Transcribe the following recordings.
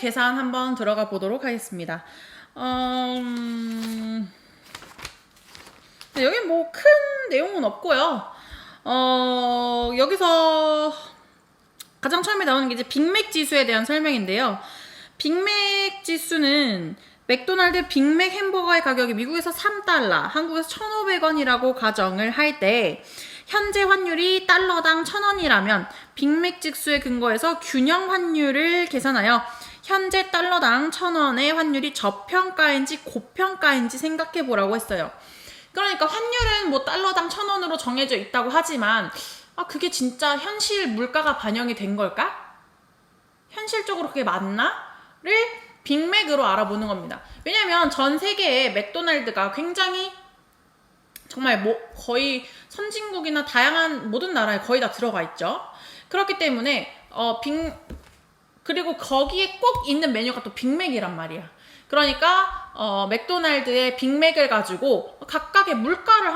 계산 한번 들어가 보도록 하겠습니다. 여기 뭐 큰 내용은 없고요. 여기서 가장 처음에 나오는 게 이제 빅맥 지수에 대한 설명인데요. 빅맥 지수는 맥도날드 빅맥 햄버거의 가격이 미국에서 3달러, 한국에서 1,500원이라고 가정을 할 때 현재 환율이 달러당 1,000원이라면 빅맥 지수에 근거해서 균형 환율을 계산하여 현재 달러당 1,000원의 환율이 저평가인지 고평가인지 생각해 보라고 했어요. 그러니까 환율은 뭐 달러당 1,000원으로 정해져 있다고 하지만 그게 진짜 현실 물가가 반영이 된 걸까? 현실적으로 그게 맞나?를 빅맥으로 알아보는 겁니다. 왜냐면 전 세계에 맥도날드가 굉장히 정말 거의 선진국이나 다양한 모든 나라에 거의 다 들어가 있죠. 그렇기 때문에 그리고 거기에 꼭 있는 메뉴가 또 빅맥이란 말이야. 그러니까 맥도날드의 빅맥을 가지고 각각의 물가를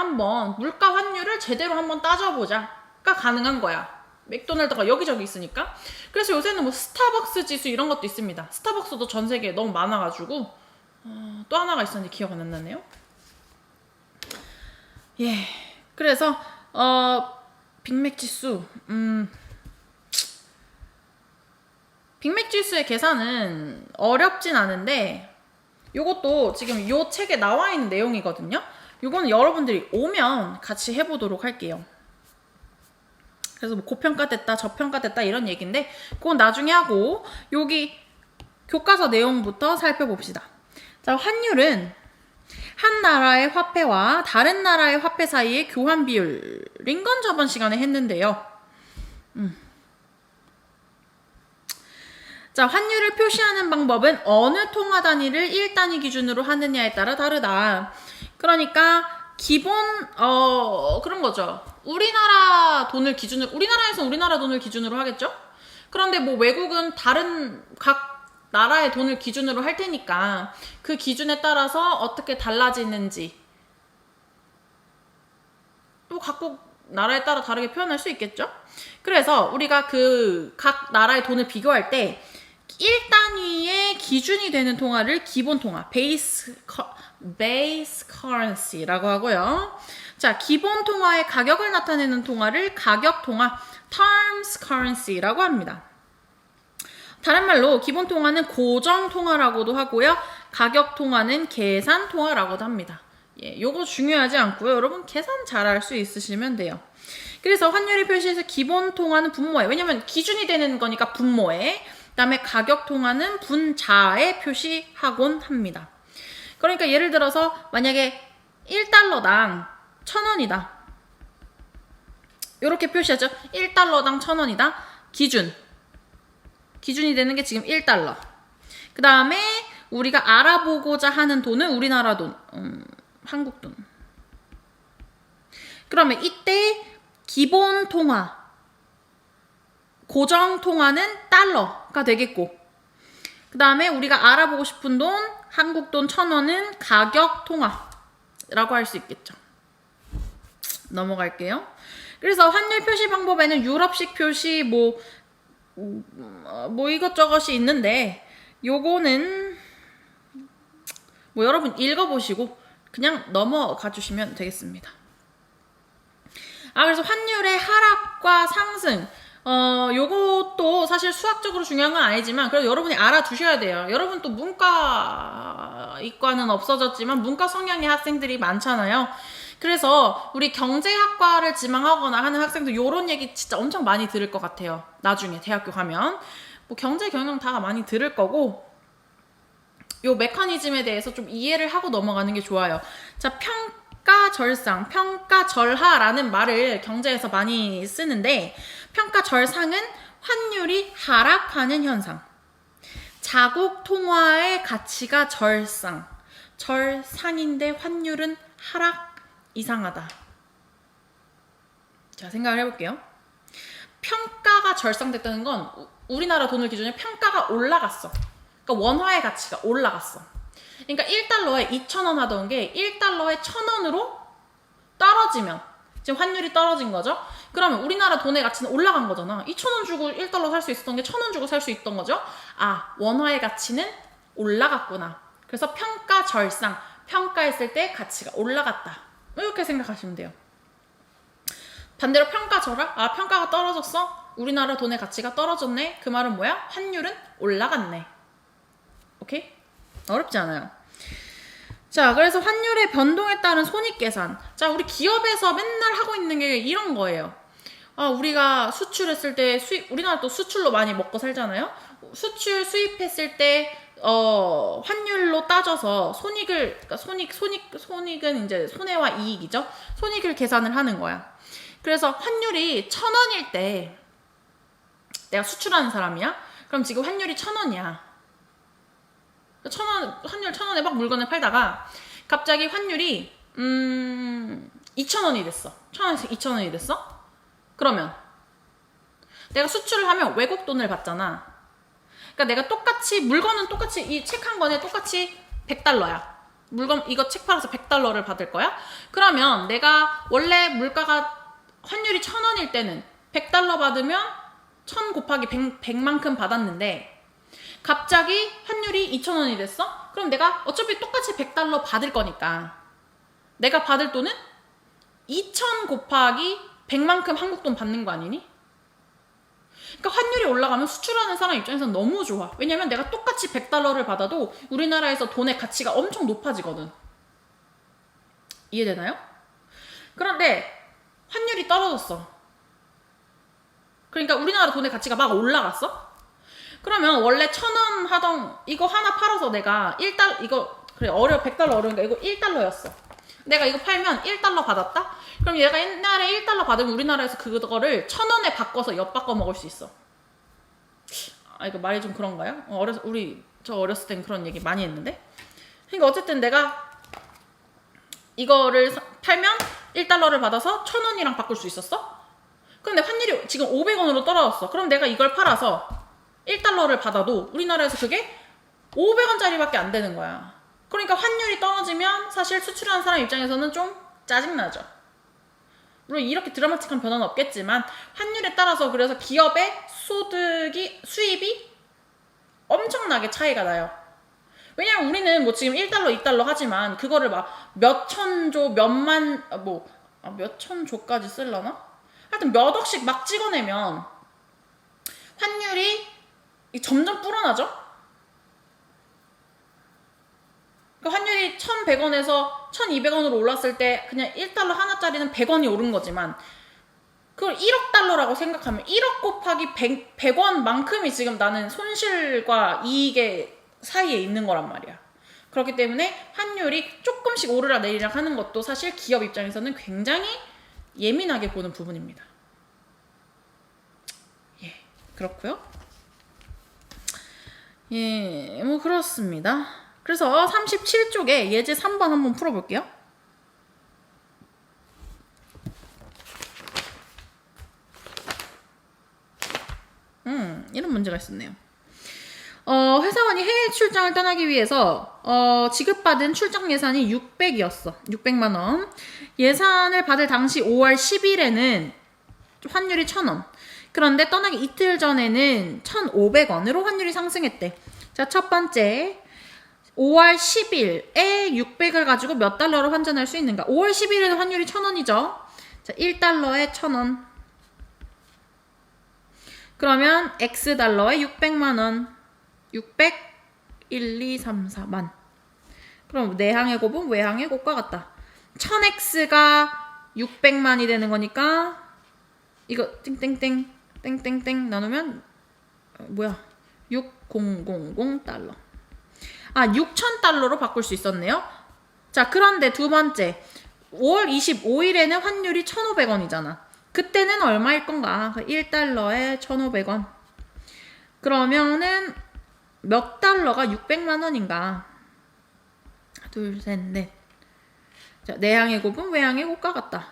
물가 환율을 제대로 한번 따져보자가 가능한 거야. 맥도날드가 여기저기 있으니까. 그래서 요새는 뭐 스타벅스 지수 이런 것도 있습니다. 스타벅스도 전 세계에 너무 많아가지고 또 하나가 있었는데 기억 안 나네요. 예. 그래서 빅맥 지수 빅맥 지수의 계산은 어렵진 않은데 요것도 지금 요 책에 나와 있는 내용이거든요. 요거는 여러분들이 오면 같이 해보도록 할게요. 그래서 뭐 고평가됐다 저평가됐다 이런 얘기인데 그건 나중에 하고 여기 교과서 내용부터 살펴봅시다. 자, 환율은 한 나라의 화폐와 다른 나라의 화폐 사이의 교환 비율인 건 저번 시간에 했는데요. 자, 환율을 표시하는 방법은 어느 통화 단위를 1단위 기준으로 하느냐에 따라 다르다. 그러니까 기본 그런 거죠. 우리나라에서는 우리나라 돈을 기준으로 하겠죠? 그런데 뭐 외국은 다른 각 나라의 돈을 기준으로 할 테니까 그 기준에 따라서 어떻게 달라지는지 또 각국 나라에 따라 다르게 표현할 수 있겠죠? 그래서 우리가 그 각 나라의 돈을 비교할 때 1단위의 기준이 되는 통화를 기본 통화, base currency라고 하고요. 자, 기본 통화의 가격을 나타내는 통화를 가격 통화, terms currency라고 합니다. 다른 말로 기본 통화는 고정 통화라고도 하고요. 가격 통화는 계산 통화라고도 합니다. 예, 요거 중요하지 않고요. 여러분 계산 잘할 수 있으시면 돼요. 그래서 환율을 표시해서 기본 통화는 분모에, 왜냐면 기준이 되는 거니까 분모에, 그다음에 가격 통화는 분자에 표시하곤 합니다. 그러니까 예를 들어서 만약에 1달러당 1,000원이다. 이렇게 표시하죠. 1달러당 1,000원이다. 기준이 되는 게 지금 1달러. 그 다음에 우리가 알아보고자 하는 돈은 우리나라 돈, 한국 돈. 그러면 이때 기본 통화, 고정 통화는 달러가 되겠고, 그 다음에 우리가 알아보고 싶은 돈, 한국 돈 1,000원은 가격 통화라고 할 수 있겠죠. 넘어갈게요. 그래서 환율 표시 방법에는 유럽식 표시, 뭐 이것저것이 있는데, 요거는 뭐 여러분 읽어보시고 그냥 넘어가 주시면 되겠습니다. 그래서 환율의 하락과 상승, 요것도 사실 수학적으로 중요한 건 아니지만 그래도 여러분이 알아두셔야 돼요. 여러분 또 문과 이과는 없어졌지만 문과 성향의 학생들이 많잖아요. 그래서 우리 경제학과를 지망하거나 하는 학생들 요런 얘기 진짜 엄청 많이 들을 것 같아요. 나중에 대학교 가면 뭐 경제 경영 다 많이 들을 거고, 요 메커니즘에 대해서 좀 이해를 하고 넘어가는 게 좋아요. 자, 평가절상, 평가절하라는 말을 경제에서 많이 쓰는데, 평가절상은 환율이 하락하는 현상. 자국 통화의 가치가 절상인데 환율은 하락, 이상하다. 자, 생각을 해볼게요. 평가가 절상됐다는 건 우리나라 돈을 기준으로 평가가 올라갔어. 그러니까 원화의 가치가 올라갔어. 그러니까 1달러에 2,000원 하던 게 1달러에 1,000원으로 떨어지면 지금 환율이 떨어진 거죠. 그러면 우리나라 돈의 가치는 올라간 거잖아. 2,000원 주고 1달러 살 수 있었던 게 1,000원 주고 살 수 있던 거죠. 아, 원화의 가치는 올라갔구나. 그래서 평가절상, 평가했을 때 가치가 올라갔다. 이렇게 생각하시면 돼요. 반대로 평가절하? 아, 평가가 떨어졌어? 우리나라 돈의 가치가 떨어졌네? 그 말은 뭐야? 환율은 올라갔네. 오케이? 어렵지 않아요. 자, 그래서 환율의 변동에 따른 손익계산. 자, 우리 기업에서 맨날 하고 있는 게 이런 거예요. 아, 우리가 수출했을 때 우리나라 또 수출로 많이 먹고 살잖아요. 수입했을 때 환율로 따져서 그러니까 손익은 이제 손해와 이익이죠. 손익을 계산을 하는 거야. 그래서 환율이 1,000원일 때 내가 수출하는 사람이야. 그럼 지금 환율이 1,000원이야. 환율 1,000원에 막 물건을 팔다가 갑자기 환율이 2,000원이 됐어. 1,000원에서 2,000원이 됐어? 그러면 내가 수출을 하면 외국 돈을 받잖아. 그러니까 내가 똑같이 물건은 똑같이 이 책 한 권에 똑같이 100달러야. 물건 이거 책 팔아서 100달러를 받을 거야? 그러면 내가 원래 물가가 환율이 1,000원일 때는 100달러 받으면 1,000 곱하기 100만큼 받았는데 갑자기 환율이 2,000원이 됐어? 그럼 내가 어차피 똑같이 100달러 받을 거니까 내가 받을 돈은 2,000 곱하기 100만큼 한국 돈 받는 거 아니니? 그러니까 환율이 올라가면 수출하는 사람 입장에서는 너무 좋아. 왜냐면 내가 똑같이 100달러를 받아도 우리나라에서 돈의 가치가 엄청 높아지거든. 이해되나요? 그런데 환율이 떨어졌어. 그러니까 우리나라 돈의 가치가 막 올라갔어? 그러면 원래 1,000원 하던 이거 하나 팔아서 내가 1달러 이거 그래 100달러 어려우니까 이거 1달러였어. 내가 이거 팔면 1달러 받았다? 그럼 얘가 옛날에 1달러 받으면 우리나라에서 그거를 1,000원에 바꿔서 엿바꿔 먹을 수 있어. 아, 이거 말이 좀 그런가요? 저 어렸을 땐 그런 얘기 많이 했는데. 그러니까 어쨌든 내가 이거를 팔면 1달러를 받아서 1,000원이랑 바꿀 수 있었어? 근데 환율이 지금 500원으로 떨어졌어. 그럼 내가 이걸 팔아서 1달러를 받아도 우리나라에서 그게 500원짜리밖에 안 되는 거야. 그러니까 환율이 떨어지면 사실 수출하는 사람 입장에서는 좀 짜증나죠. 물론 이렇게 드라마틱한 변화는 없겠지만 환율에 따라서 그래서 기업의 수입이 엄청나게 차이가 나요. 왜냐면 우리는 뭐 지금 1달러, 2달러 하지만 그거를 막 몇천조, 몇천조까지 쓸려나? 하여튼 몇 억씩 막 찍어내면 환율이 점점 불어나죠? 그러니까 환율이 1,100원에서 1,200원으로 올랐을 때 그냥 1달러 하나짜리는 100원이 오른 거지만 그걸 1억 달러라고 생각하면 1억 곱하기 100원만큼이 지금 나는 손실과 이익의 사이에 있는 거란 말이야. 그렇기 때문에 환율이 조금씩 오르락 내리락 하는 것도 사실 기업 입장에서는 굉장히 예민하게 보는 부분입니다. 예, 그렇고요. 예, 뭐 그렇습니다. 그래서 37쪽에 예제 3번 한번 풀어볼게요. 이런 문제가 있었네요. 회사원이 해외 출장을 떠나기 위해서 지급받은 출장 예산이 600이었어. 600만 원. 예산을 받을 당시 5월 10일에는 환율이 1,000원. 그런데 떠나기 이틀 전에는 1,500원으로 환율이 상승했대. 자, 첫 번째. 5월 10일에 600을 가지고 몇 달러로 환전할 수 있는가? 5월 10일에는 환율이 1,000원이죠. 자, 1달러에 1,000원. 그러면 X달러에 600만 원. 600, 1, 2, 3, 4만. 그럼 내항의 곱은 외항의 곱과 같다. 1000X가 600만이 되는 거니까 이거 땡땡땡 땡땡땡 나누면 뭐야? 6000달러. 아, 6,000달러로 바꿀 수 있었네요. 자, 그런데 두 번째. 5월 25일에는 환율이 1,500원이잖아. 그때는 얼마일 건가? 1달러에 1,500원. 그러면은 몇 달러가 600만 원인가? 둘, 셋, 넷. 자, 내항의 곱은 외항의 곱과 같다.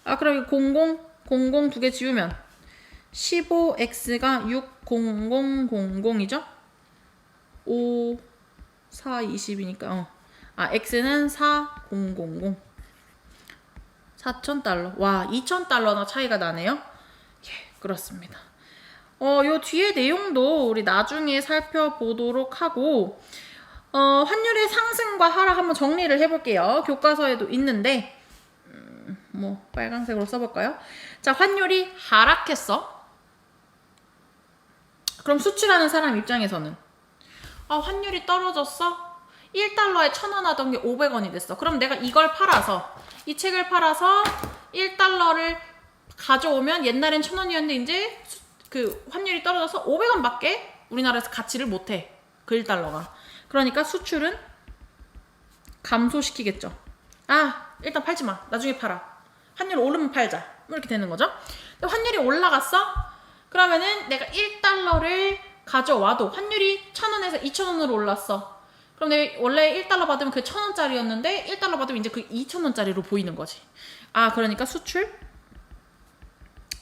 아, 그럼 00 두 개 지우면 15x가 60000이죠? 5, 4, 20이니까 x는 4000. 4,000달러. 와, 2,000달러나 차이가 나네요. 예, 그렇습니다. 요 뒤에 내용도 우리 나중에 살펴보도록 하고, 환율의 상승과 하락 한번 정리를 해볼게요. 교과서에도 있는데, 뭐 빨간색으로 써볼까요? 자, 환율이 하락했어. 그럼 수출하는 사람 입장에서는 환율이 떨어졌어. 1달러에 1,000원 하던 게 500원이 됐어. 그럼 내가 이걸 팔아서, 이 책을 팔아서 1달러를 가져오면 옛날엔 1,000원이었는데 이제 그 환율이 떨어져서 500원밖에 우리나라에서 가치를 못해. 그 1달러가. 그러니까 수출은 감소시키겠죠. 일단 팔지 마. 나중에 팔아. 환율 오르면 팔자. 뭐 이렇게 되는 거죠. 근데 환율이 올라갔어? 그러면은 내가 1달러를 가져와도 환율이 1,000원에서 2,000원으로 올랐어. 그럼 내가 원래 1달러 받으면 그 1,000원짜리였는데 1달러 받으면 이제 그 2,000원짜리로 보이는 거지. 그러니까 수출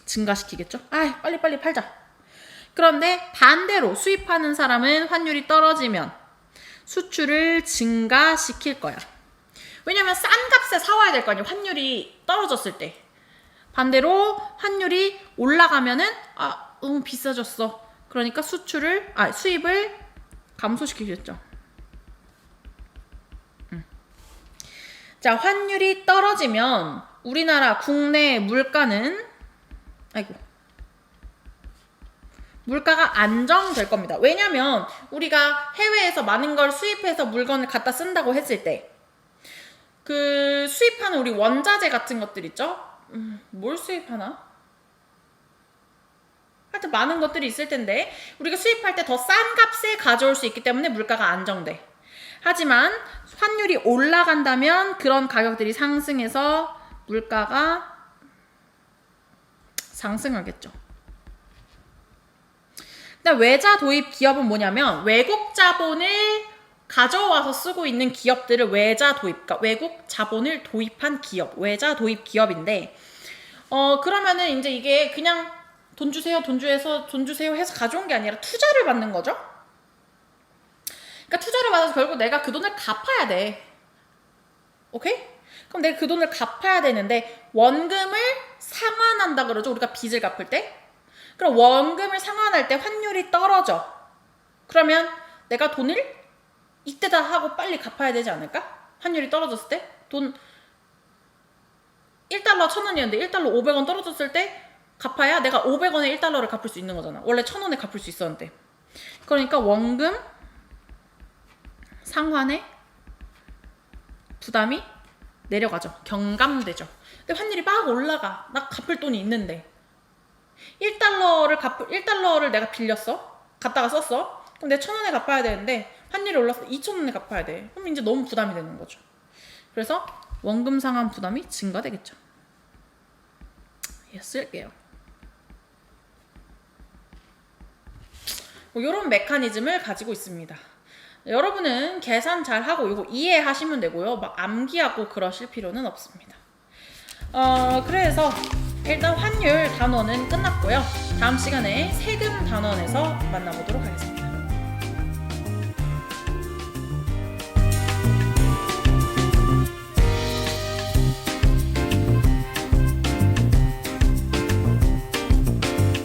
증가시키겠죠. 빨리 팔자. 그런데 반대로 수입하는 사람은 환율이 떨어지면 수출을 증가시킬 거야. 왜냐면 싼 값에 사와야 될 거 아니야. 환율이 떨어졌을 때. 반대로 환율이 올라가면은 너무 비싸졌어. 그러니까 수입을 감소시키겠죠. 자, 환율이 떨어지면 우리나라 국내 물가는 물가가 안정될 겁니다. 왜냐면 우리가 해외에서 많은 걸 수입해서 물건을 갖다 쓴다고 했을 때 그 수입하는 우리 원자재 같은 것들 있죠? 뭘 수입하나? 하여튼 많은 것들이 있을 텐데 우리가 수입할 때 더 싼 값에 가져올 수 있기 때문에 물가가 안정돼. 하지만 환율이 올라간다면 그런 가격들이 상승해서 물가가 상승하겠죠. 근데 외자 도입 기업은 뭐냐면 외국 자본을 가져와서 쓰고 있는 기업들을 외자 도입, 그러니까 외국 자본을 도입한 기업, 외자 도입 기업인데 그러면은 이제 이게 그냥 돈 주세요 해서 가져온 게 아니라 투자를 받는 거죠. 그러니까 투자를 받아서 결국 내가 그 돈을 갚아야 돼. 오케이? 그럼 내가 그 돈을 갚아야 되는데 원금을 상환한다 그러죠. 우리가 빚을 갚을 때. 그럼 원금을 상환할 때 환율이 떨어져. 그러면 내가 돈을 이때다 하고 빨리 갚아야 되지 않을까? 환율이 떨어졌을 때? 돈 1달러 1,000원이었는데 1달러 500원 떨어졌을 때 갚아야 내가 500원에 1달러를 갚을 수 있는 거잖아. 원래 1,000원에 갚을 수 있었는데. 그러니까 원금 상환의 부담이 내려가죠. 경감되죠. 근데 환율이 막 올라가. 나 갚을 돈이 있는데 1달러를 내가 빌렸어. 갖다가 썼어. 그럼 내가 1,000원에 갚아야 되는데 환율이 올라서 2,000원에 갚아야 돼. 그럼 이제 너무 부담이 되는 거죠. 그래서 원금 상환 부담이 증가되겠죠. 쓸게요. 이런 메커니즘을 가지고 있습니다. 여러분은 계산 잘 하고 이거 이해하시면 되고요. 막 암기하고 그러실 필요는 없습니다. 그래서 일단 환율 단원은 끝났고요. 다음 시간에 세금 단원에서 만나보도록 하겠습니다.